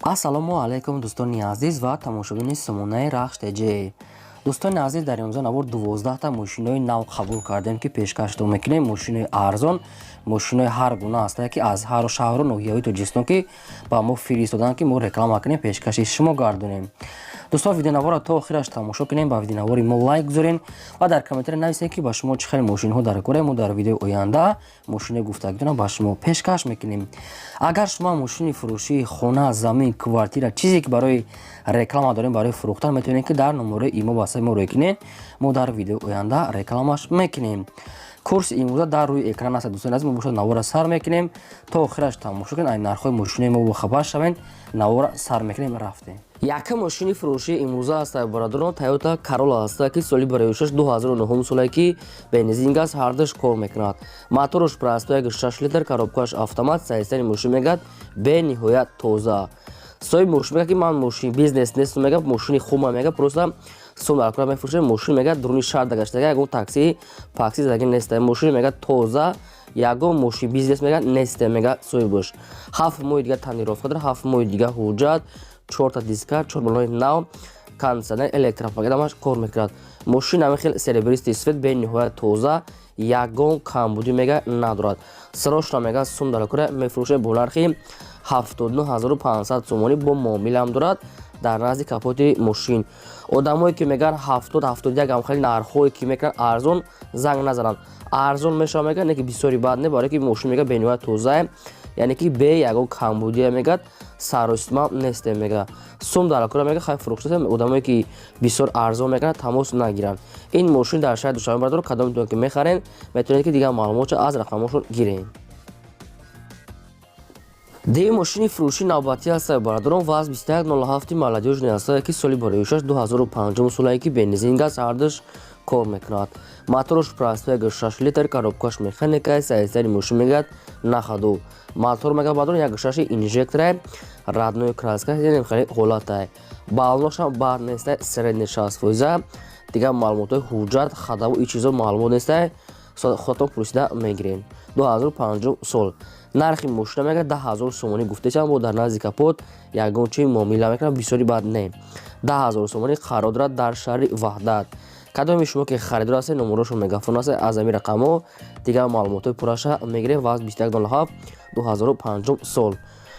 ассалому алайкум дӯстони азиз ва тамошобини сомонаи рахш теҷе. дӯстони азиз, дар имрӯза навор 12та мошинои нав қабул кардем ки пешкашдо мекунем. Мошинои арзон, мошинои ҳар гуна ҳастае ки аз ҳар шаҳру ноҳияҳои Тоҷикистон ки ба мо фиристодан ки мо реклама кунем, пешкаши шумо гардонем. дӯстон, видеонавора то охираш тамошо кунем, ба видеонавори мо лайк гузорен ва дар комментаре нависед ки ба шумо чӣ хеле мошинҳо дар кора. Мо дар видеои оянда мошинаи гуфтагидона ба шумо пешкаш мекунем. агар шумо мошини фурӯшии хона, замин, квартира, чизе ки барои реклама дорем, барои фурӯхтан, метавонед ки дар номерои имо ба мо рекунед. мо дар видеои оянда рекламаш мекунем. курси имрӯза дар рӯи экран аст. дӯстони азиз, мо бошад навора сар мекунем то охираш тамошо кунед, айн нархҳои мошинаи мо бохабар шавед. навора сар мекунем, рафтем. Якум мошини фурӯшии имрӯза ҳастае бародарон, Toyota Corolla ҳастае ки соли бароишаш 2009 солае ки бензин газ ҳардаш кор мекунад. Моторош простой 1.6 литр, коробкаш автомат, соистани мошин мегӯяд бениҳоят тоза. соҳиб мошин мегӯяд ки ман мошини бизнес нестам, мегӯяд мошини хуба, мегӯяд просто сомдалкора мефурӯшем. мошин мегӯяд дуруни шаҳр дагаштага, ягон такси пакси задаги нестае. мошин мегӯяд тоза, ягон мошини бизнес мегӯяд нестае, мегӯяд соҳибаш. 7 моҳи дига таъмирофта дорад, 7 моҳи дига ҳуҷҷат, 4 диска, 4 балони нав, кондитсионер, электропакетамаш кор мекунад. мошин ҳамин хел серебристи сфед бениҳоят тоза, ягон камбудӣ мегӯяд надорад. сарошро мегӯяд сомдалкора мефурӯшем бо нархи 79500 сомонӣ бо муомилам дорад дар назди капоти мошин. одамое ки мегӯянд 70-71 ҳам хели нархҳое ки мекунанд арзон, занг назананд. арзон мешава мегӯяд, не ки бисёри бад не, барое ки мошин мегӯяд бениҳоят тозае, яъне ки бе ягон камбудия мегӯяд, саростима несте мегӯяд. сомдалкора мегӯяд хай фурӯхтасем, одамое ки бисёр арзон мекунанд тамос нагиранд. ин мошин дар шаҳри Душанбе бародарон, кадометон ки мехарен, метавонед ки дигар маълумотро аз рақамошон гиред. деюм мошини фурӯшии навбатӣ ҳастае бародарон, ВАЗ 2107 молодёжни ҳастае ки соли бароишаш 2005 солае ки бензин газ ҳардаш кор мекунад. моторош простой 1.6 литр, коробкаш механикае, соистани мошин мегӯяд находу. мотор мегӯяд бародарон 1.6 инжекторае, радной краска хели ҳолатае. балоношам бад нестае, средне 60%. дигар маълумотҳои ҳуҷҷат, хадаву ин чизо маълумот нестае, хотон пурсида мегирем. 2005 сол. нархи мошина мегӯяд 10000 сомонӣ гуфтаам, бо дар назди капот ягон чи муомила мекунам, бисёри бад не. 10000 сомонӣ қарор дорад дар шаҳри Ваҳдат. кадоми шумо ки харидор ҳастед, номерошо мегафон ҳастед, аз ҳамин рақамҳо дигар маълумотҳои пурраша мегирем. ВАЗ 2107 2005 сол.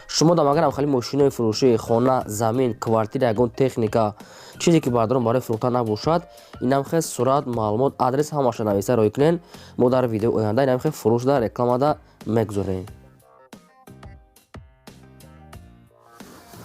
шумо дам агар ҳамхали мошинои фурӯшии хона, замин, квартира, ягон техника, чизе ки бародарон барои фурӯхтан набошад, инам хел сурат, маълумот, адрес ҳамаша нависа рой кунен. мо дар видеои оянда инам хел фурӯшда, рекламада мегузорем.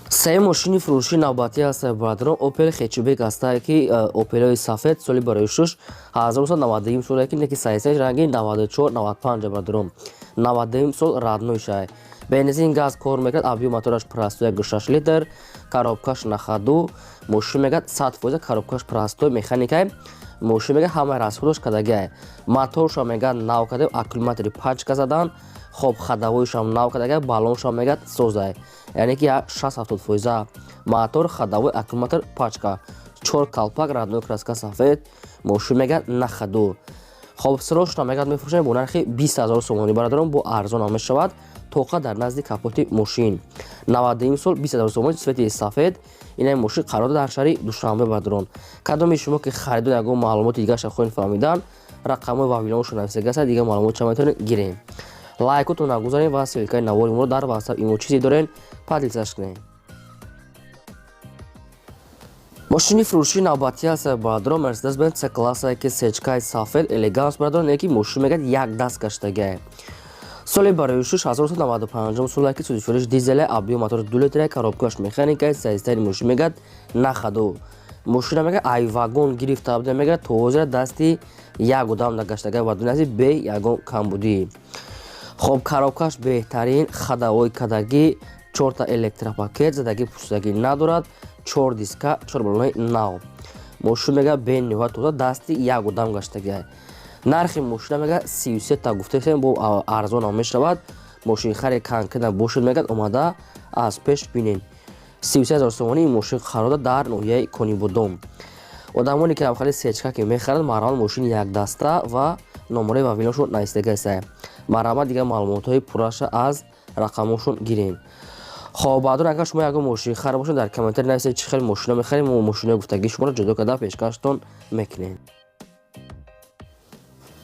сеюм мошини фурӯшии навбатӣ ҳастае бародарон, Opel хечбек ҳастае ки опелои сафед, соли бароишаш 1992 солае ки не ки соистаиш ранги 94-95 бародарон. 92 сол раднойшае. бензин газ кор мекунад, объем мотораш простой 1.6 литр, коробкаш находу, мошин мегӯяд 100%, коробкаш простой механикае, мошин мегӯяд ҳамаи расходаш кадагиае. моторша мегӯяд нав кадаги, аккумулятори пачка задан, хоб хадавоишам нав кадаги, балоншам мегӯяд созае, яъне ки 60-70%. мотор, хадавой, аккумулятор, пачка, 4 калпак, радной краска сафед, мошин мегӯяд находу. хоб сирошро мегӯяд мефурӯшем бо нархи 20000 сомонӣ бародарон, бо арзонам мешавад, тоқа дар назди капоти мошин. 91 сол, 20000 сомонӣ, цвети сафед. ин мошин қарор дар шаҳри Душанбе бародарон. кадоми шумо ки харидор ягон маълумоти дигараша хоҳед фаҳмидан, рақамҳои вавилоношо нависа гаса, дигар маълумотша метавонед гирем. лайкотон нагузоред ва ссилкаи навори моро дар WhatsApp имо чизе дорен падилсаш кунед. мошини фурӯшии навбатӣ ҳастае бародарон, Mercedes-Benz C-классае ки сечкаи сафед элеганс бародарон, не ки мошин мегӯяд як даст гаштагиае. соли бароишаш 1995 солае ки 34 дизеле, объем мотор 2 литрае, коробкаш механикае, соистани мошин мегӯяд находу. мошина мегӯяд айвагон гирифт табдил мегӯяд, тоза дасти як одам дагаштагиае бародарон, ази бе ягон камбудӣ. хоб коробкаш беҳтарин, хадавои кадаги, 4 электропакет, задаги пурсидаги надорад, 4 диска, 4 балони нав. мошин мегӯяд бениҳоят тоза, дасти як одам гаштагиае. нархи мошина мегӯяд 33 та гуфтаем, бо арзонам мешавад. мошин хари канкида бошед мегӯяд омада аз пеш бинен. 33000 сомонӣ ин мошин қарор дорад дар ноҳияи Конибодом. одамоне ки ҳамхали сечка ки мехаранд, марҳамат мошини якдаста ва номерои вавилонашо навистагӣ ҳастае. марҳамат дигар маълумотҳои пурраша аз рақамошон гирем. خب بعدا اگر شما ягон мошини хар бошад дар комментар нависед чӣ хел мошина мехарем ва мошинаи гуфтагии шуморо ҷудо карда пешкаштон мекунем.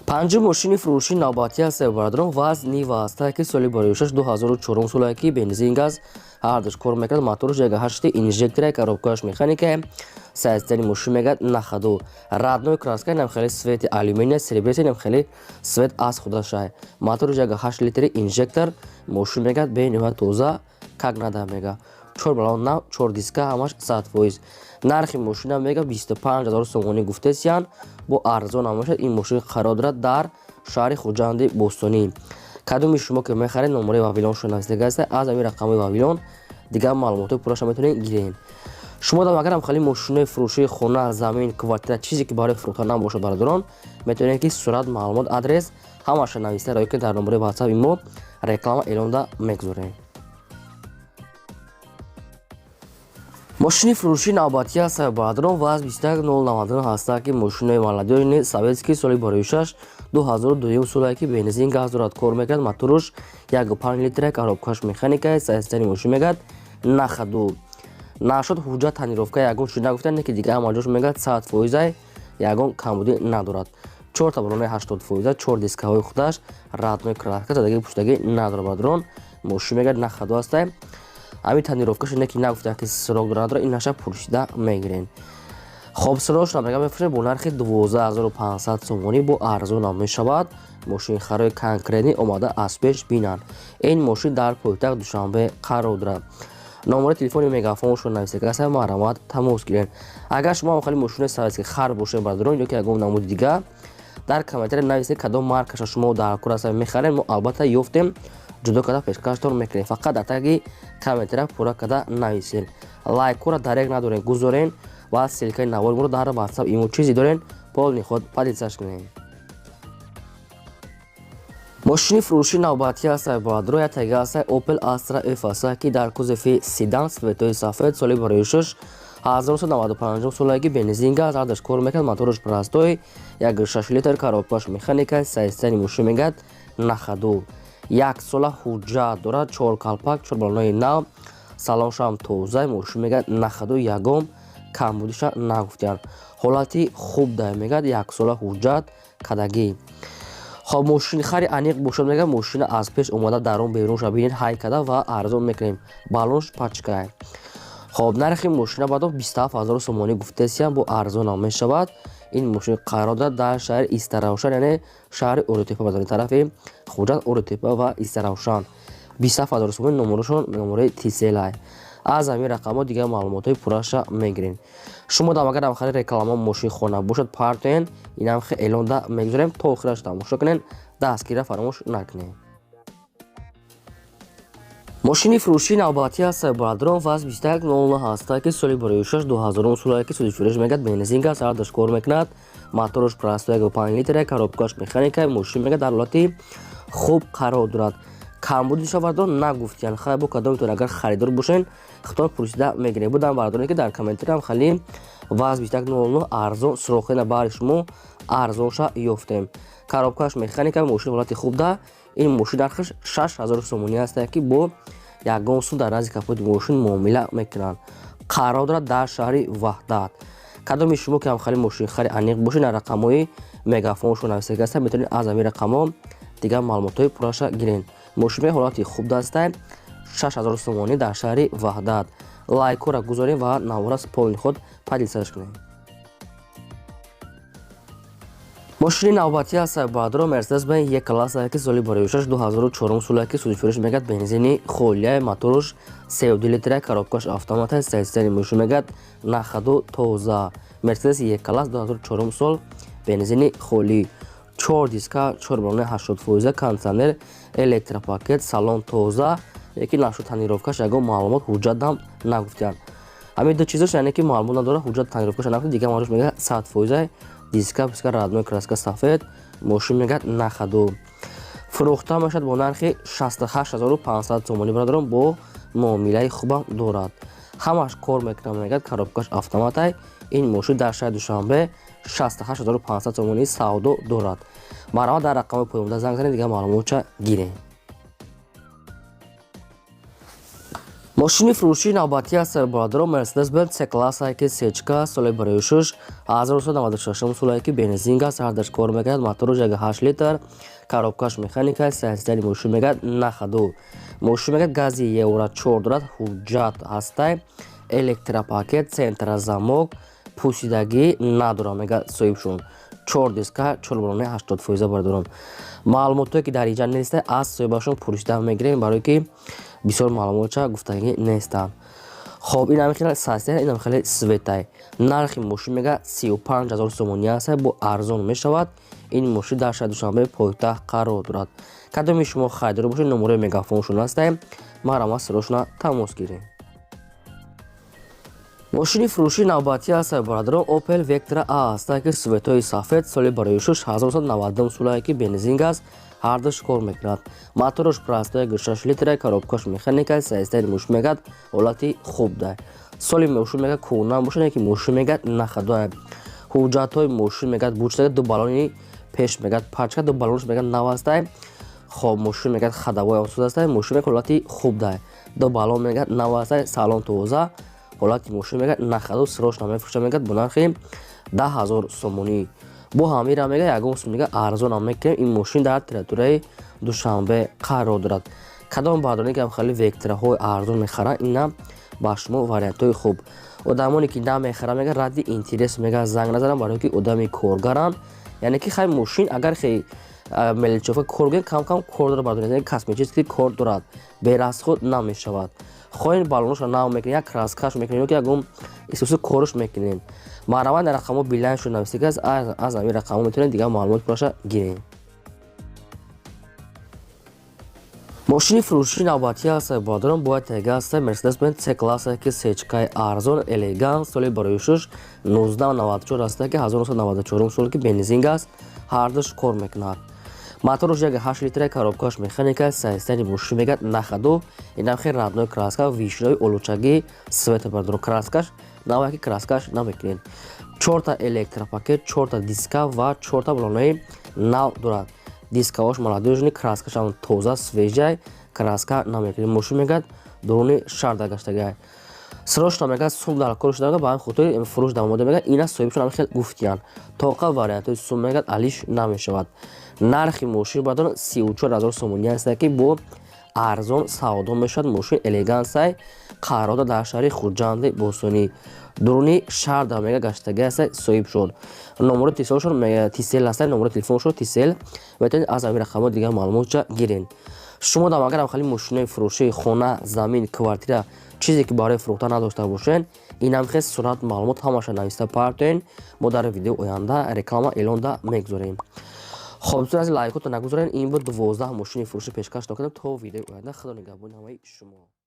панҷум мошини фурӯшии навбатӣ ҳастед бародарон. вазни вазтае ки соли бароишаш 2004 солае ки бензин газ ҳардуш кор мекард. мотораш 1.8 инжекторе коробкааш механикае. сайзтани мошин мегӯяд нахаду. раднои краска инам хеле свети алюминия серебрес инам хеле свет аз худашай. мотораш 1.8 литри инжектор мошин мегӯяд бениҳоят тоза как нада мега 4 балон нав 4 диска ҳамаш 100%. нархи мошина мега 25000 сомонӣ гуфтесиян бо арзон мебошад. ин мошин қарор дорад дар шаҳри хуҷанди бостонӣ. кадоми шумо ки мехаред номари вавилоншо нависида гаста аз ами рақами вавилон дигар маълумоти пурраша метавонед гиред. шумо дам агарам хали мошинаи фурӯшии хона замин квартира чизе ки барои фурӯхтан набошад бародарон метавонед ки сурат маълумот адрес ҳамаша нависта роё ки дар номари ватсапи мо реклама эълонда мегузорем. мошини фурӯшии навбатӣ ҳастад бародарон. ваз 21099 ҳастад ки мошинаи молодёни советский соли бароишаш 2002 солае ки бензин газ дорад кор мекард. мотораш 1.5 литре коробкаш механикае. сайзтани мошин мегӯяд нахаду. нашуд ҳуҷҷат танировка ягон чиз нагуфтанд ки дигар ҳамаҷош мегӯяд 100% ягон камбудӣ надорад. 4 табронаи 80%, 4 дискаҳои худаш, раднои краска задагии пуштагӣ надорад бародарон. мошин мегӯяд нахаду ҳастае. ами танировкаш ине ки нагуфтанд ки суроғ дора надора инаша пуршида мегирен. хоб суроғш намега мефурӯшем бо нархи 12500 сомонӣ бо арзонам мешавад. мошини харои конкретни омада аз пеш бинанд. ин мошин дар пойтахт душанбе қарор дорад. номари телефони мегафоншо нависида ҳастад маърамат тамос гиред. агар шумо хали мошини советский хар бошед бародарон ё ки ягон намуди дигар дар комментари нависед кадом маркаша шумо дар кураса мехаред мо албатта ёфтем ҷудо карда пешкаштон мекунем. фақат дар таги комментария пурра карда нависед. лайкҳоро дарек надорен гузорен ва ссилкаи навори моро дар ватсап имо чизе дорен полни худ падисаш кунем. мошини фурӯшии навбатӣ ҳастад бародарон. як таги ҳастад Opel Astra F ҳастад ки дар кузофи седан светои сафед соли бароишаш 1995 солае ки бензин газ ҳардаш кор мекард. мотораш простой 1.6 литр коробкаш механикае. сайзтани мошин мегӯяд нахаду. як сола ҳуҷҷат дорад. 4 калпак 4 балонои нав салоншам тоза. мошин мегӯяд нахаду. ягон камбудиша нагуфтанд. ҳолати хуб дай мегӯяд. як сола ҳуҷҷат кадагӣ. хоб мошини хари аниқ бошад мегӯяд мошина аз пеш омада дарун берунша бинед ҳай када ва арзон мекунем. балонш пачкае. хоб нархи мошина бадо 27000 сомонӣ гуфтесиян бо арзонам мешавад. ин мошин қарор дорад дар шаҳри истаравшан яъне шаҳри орутепа бадони тарафи хуҷанд орутепа ва истаравшан. 27000 сомонӣ номорашон номари тиселай. аз ҳамин рақамҳо дигар маълумотҳои пурраша мегирем. шумо дам агарам хари реклама мошини хона бошад партоен инам хе эълонда мегузорем то охираш тамошо кунед дастгирра фаромӯш накунед. мошини фурӯшии навбатӣ ҳастад бародарон. ваз 2100 ҳастад ки соли бароишаш 2000 солае ки суди фурӯш мегӯяд бензин газ ҳардаш кор мекунад. мотораш простой 1.5 литре коробкаш механикае. мошин мегӯяд дар ҳолати хуб қарор дорад. камбудиша бародарон нагуфтиян хай бо кадомитон агар харидор бошен хитон пурсида мегирем. будам бародароне ки дар комментариам хали ваз 2100 арзон сурохена баъри шумо арзонша ёфтем. коробкаш механикае. мошин ҳолати хуб да. ин мошин нархаш 6000 сомонӣ ҳастад ки бо ягон суд дар назди капоти мошин муомила мекунанд. қарор дорад дар шаҳри ваҳдат. кадоми шумо ки ҳамхали мошини хари аниқ бошед дар рақамҳои мегафоншо нависида ҳастад метавонед аз ҳамин рақамҳо дигар маълумотҳои пурраша гиред. мошини ҳолати хуб дастад 6000 сомонӣ дар шаҳри ваҳдат. лайкҳоро гузорем ва навора с полни худ падисаш кунем. мошини навбатӣ ҳастад бародарон. мерседес бен Е класса ки соли бароишаш 2004 солае ки суди фурӯш мегӯяд бензини холияе. мотораш 32 литре коробкаш автомате. сайзтани мошин мегӯяд нахаду тоза. мерседес Е класс 2004 сол бензини холӣ. 4 диска 4 балони 80% кондитсионер электропакет салон тоза. лекин нашуд танировкаш ягон маълумот ҳуҷҷат ҳам нагуфтиянд. ҳамин ду чизош яъне ки маълумот надора ҳуҷҷат танировкаш нагуфта дигар маълумот мегӯяд 100% диска писка раднои краска сафед. мошин мегӯяд нахаду. фурӯхта мешавад бо нархи 68500 сомонӣ бародарон бо муомилаи хубам дорад. ҳамаш кор мекунад мегӯяд коробкаш автоматай. ин мошин дар шаҳри душанбе 68500 сомонӣ савдо дорад. маърамат дар рақами поёмда занг занед дигар маълумотша гиред. мошини фурӯшии навбатӣ аз бародарон Mercedes-Benz C-класс ки сечка соли барои шуш 1996 солае ки бензин газ ҳардаш кор мекунад. мотори 8 литр, коробкаш механика, сайзидани мошин мегӯяд нахаду. мошин мегӯяд гази евро 4 дорад, ҳуҷҷат ҳастай, электропакет, центразамок, пусидагӣ надорад мегӯяд соҳибшон. 4 диска, 4 балони 80% бародарон. маълумотое ки дар инҷа нестай аз соҳибашон пурсида мегирем, барое ки бисёр маълумотша гуфтагӣ нестанд. хоб ин хеле састе, ин хеле светай. нархи мошин мега 35 000 сомонӣ аст, бо арзон мешавад. ин мошин дар шаҳри Душанбе пойтахт қарор дорад. кадоми шумо хайдор бошед, номерои мегафоншон астаем, марама сирошона тамос гирем. мошини фурӯшии навбатӣ аз бародарон Opel Vectra A аст ки светои сафед соли барои шуш 1990 солае ки бензин газ ҳардаш кор мекунад. моторош простое 6 литра, коробкаш механика, сайзидани мошин мегӯяд ҳолати хуб дай. соли мошин мегӯяд кӯна бошад, ки мошин мегӯяд нахадоай. ҳуҷҷатҳои мошин мегӯяд бучтага, ду балони пеш мегӯяд пачка, ду балонш мегӯяд нав астай. хоб мошин мегӯяд хадавои осуд астай, мошин мегӯяд ҳолати хуб дай. ду балон мегӯяд нав астай, салон тоза, ҳолати мошин мегӯяд нахаду, сирошна мефурӯшад мегӯяд бо нархи 10 000 сомонӣ. бо ҳамира мега ягон сум дига арзонам мекунем. ин мошин дар территорияи Душанбе қарор дорад. кадом бародароне ки хали вектраҳои арзон мехаранд, инам ба шумо вариантҳои хуб. одамоне ки намехаранд мега радди интерес мега занг назанам, барое ки одами коргаранд, яъне ки хай мошин агар хей меличофа кор гӯем, кам кор дорад бародароне, косметически кор дорад, берасход намешавад. хоҳем балоношро нав мекунем, як краскаш мекунем, ки ягон исуси корш мекунем. маъраман дар рақамо билайншо навистага аст, аз ҳамин рақамо метавонем дига маълумот пураша гирем. мошини фурӯшии навбатӣ аз бародарон бояд тега аст Mercedes-Benz C-класс ки сечкаи арзон элегант соли барои шуш 1994 аст ки 1994 сол ки бензин газ ҳардаш кор мекунад. моторош 8 литра, коробкаш механика, сайзидани мошин мегӯяд нахаду. инам хеле радной краска, вишнои олучагӣ света бародарон. краскаш навае ки краскаш намекунед. 4 электропакет, 4 диска ва 4 балонои нав дорад. дискаош маладӯжни, краскашам тоза свежай, краска намекунед. мошин мегӯяд дуруни шарда гаштагай. сирошна мегӯяд сум дар кор шуда, ба ҳамин хотири фурӯш дамода мегӯяд, ина соҳибшон хеле гуфтиянд. тоқа вариантҳои сум мегӯяд алиш намешавад. нархи мошин бародарон 34 000 сомонӣ аст ки бо арзон савдо мешавад. мошин элегансай, қарор дар шаҳри Хурҷанди Босонӣ. дуруни шарда мега гаштаги аст соҳибшон. номери тиселшон тисел аст, номери телефоншон тисел. метавонед аз ҳамин рақамо дига маълумотша гирен. шумо дам агарам хали мошинои фурӯшии хона, замин, квартира чизе ки барои фурӯхтан надошта бошен, инам хес сурат маълумот ҳамаша нависта партоен. мо дар видеои оянда реклама эълонда мегузорем. хоб аз лайкотро нагузорен. ин буд 12 мошини фурӯши пешкаш додем. то видеои оянда худо нигаҳбони ҳамаи шумо.